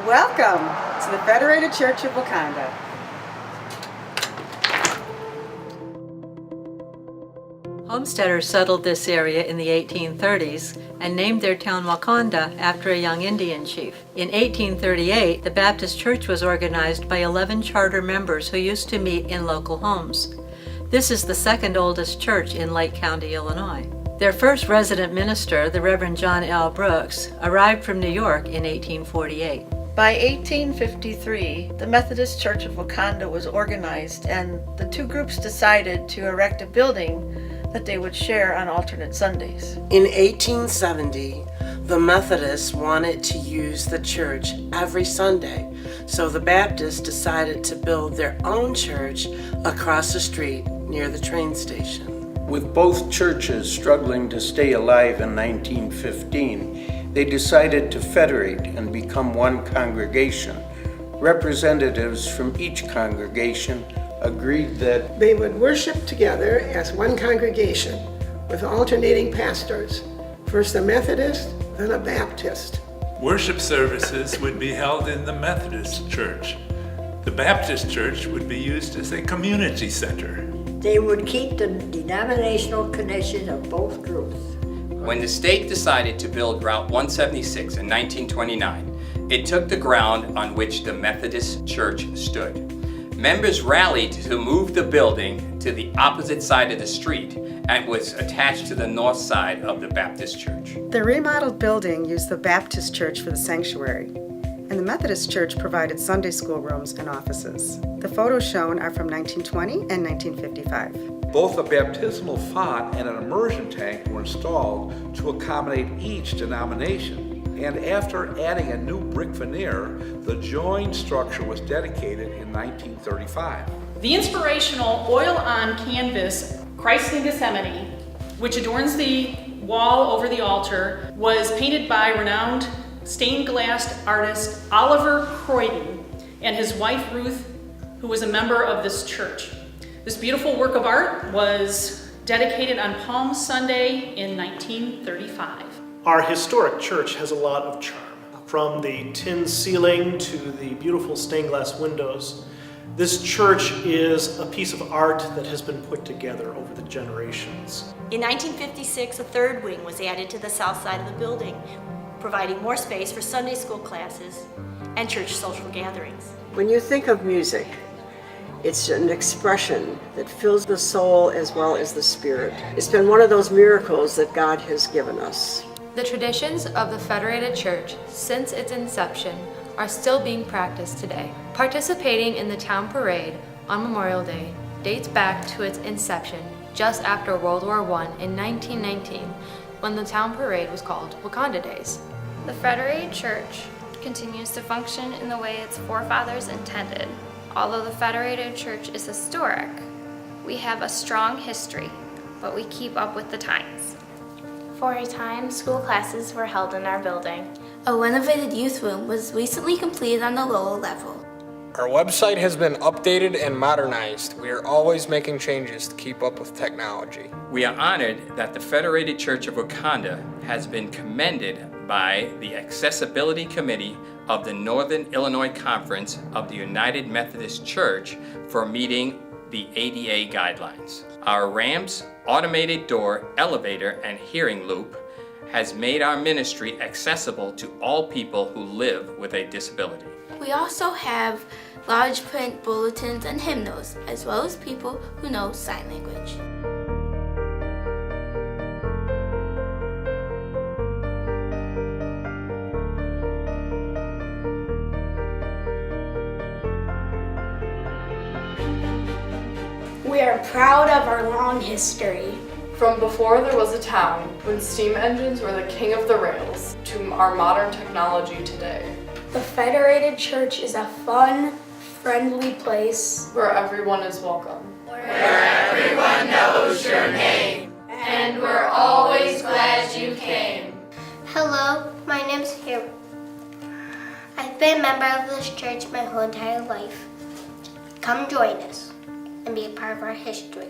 Welcome to the Federated Church of Wakanda. Homesteaders settled this area in the 1830s and named their town Wakanda after a young Indian chief. In 1838, the Baptist Church was organized by 11 charter members who used to meet in local homes. This is the second oldest church in Lake County, Illinois. Their first resident minister, the Reverend John L. Brooks, arrived from New York in 1848. By 1853, the Methodist Church of Wakanda was organized, and the two groups decided to erect a building that they would share on alternate Sundays. In 1870, the Methodists wanted to use the church every Sunday, so the Baptists decided to build their own church across the street near the train station. With both churches struggling to stay alive in 1915, they decided to federate and become one congregation. Representatives from each congregation agreed that they would worship together as one congregation with alternating pastors, first a Methodist, then a Baptist. Worship services would be held in the Methodist church. The Baptist church would be used as a community center. They would keep the denominational connection of both groups. When the state decided to build Route 176 in 1929, it took the ground on which the Methodist church stood. Members rallied to move the building to the opposite side of the street and was attached to the north side of the Baptist church. The remodeled building used the Baptist Church for the sanctuary, and the Methodist Church provided Sunday school rooms and offices. The photos shown are from 1920 and 1955. Both a baptismal font and an immersion tank were installed to accommodate each denomination. And after adding a new brick veneer, the joined structure was dedicated in 1935. The inspirational oil-on canvas Christ in Gethsemane, which adorns the wall over the altar, was painted by renowned stained glass artist Oliver Croydon and his wife Ruth, who was a member of this church. This beautiful work of art was dedicated on Palm Sunday in 1935. Our historic church has a lot of charm. From the tin ceiling to the beautiful stained glass windows, this church is a piece of art that has been put together over the generations. In 1956, a third wing was added to the south side of the building, providing more space for Sunday school classes and church social gatherings. When you think of music, it's an expression that fills the soul as well as the spirit. It's been one of those miracles that God has given us. The traditions of the Federated Church since its inception are still being practiced today. Participating in the town parade on Memorial Day dates back to its inception just after World War I in 1919, when the town parade was called Wakanda Days. The Federated Church continues to function in the way its forefathers intended. Although the Federated Church is historic, we have a strong history, but we keep up with the times. For a time, school classes were held in our building. A renovated youth room was recently completed on the lower level. Our website has been updated and modernized. We are always making changes to keep up with technology. We are honored that the Federated Church of Wakanda has been commended by the Accessibility Committee of the Northern Illinois Conference of the United Methodist Church for meeting the ADA guidelines. Our ramps, automated door, elevator, and hearing loop has made our ministry accessible to all people who live with a disability. We also have large print bulletins and hymnals, as well as people who know sign language. We are proud of our long history. From before there was a town, when steam engines were the king of the rails, to our modern technology today. The Federated Church is a fun, friendly place where everyone is welcome. Where everyone knows your name. And we're always glad you came. Hello, my name's Hero. I've been a member of this church my whole entire life. Come join us and be a part of our history.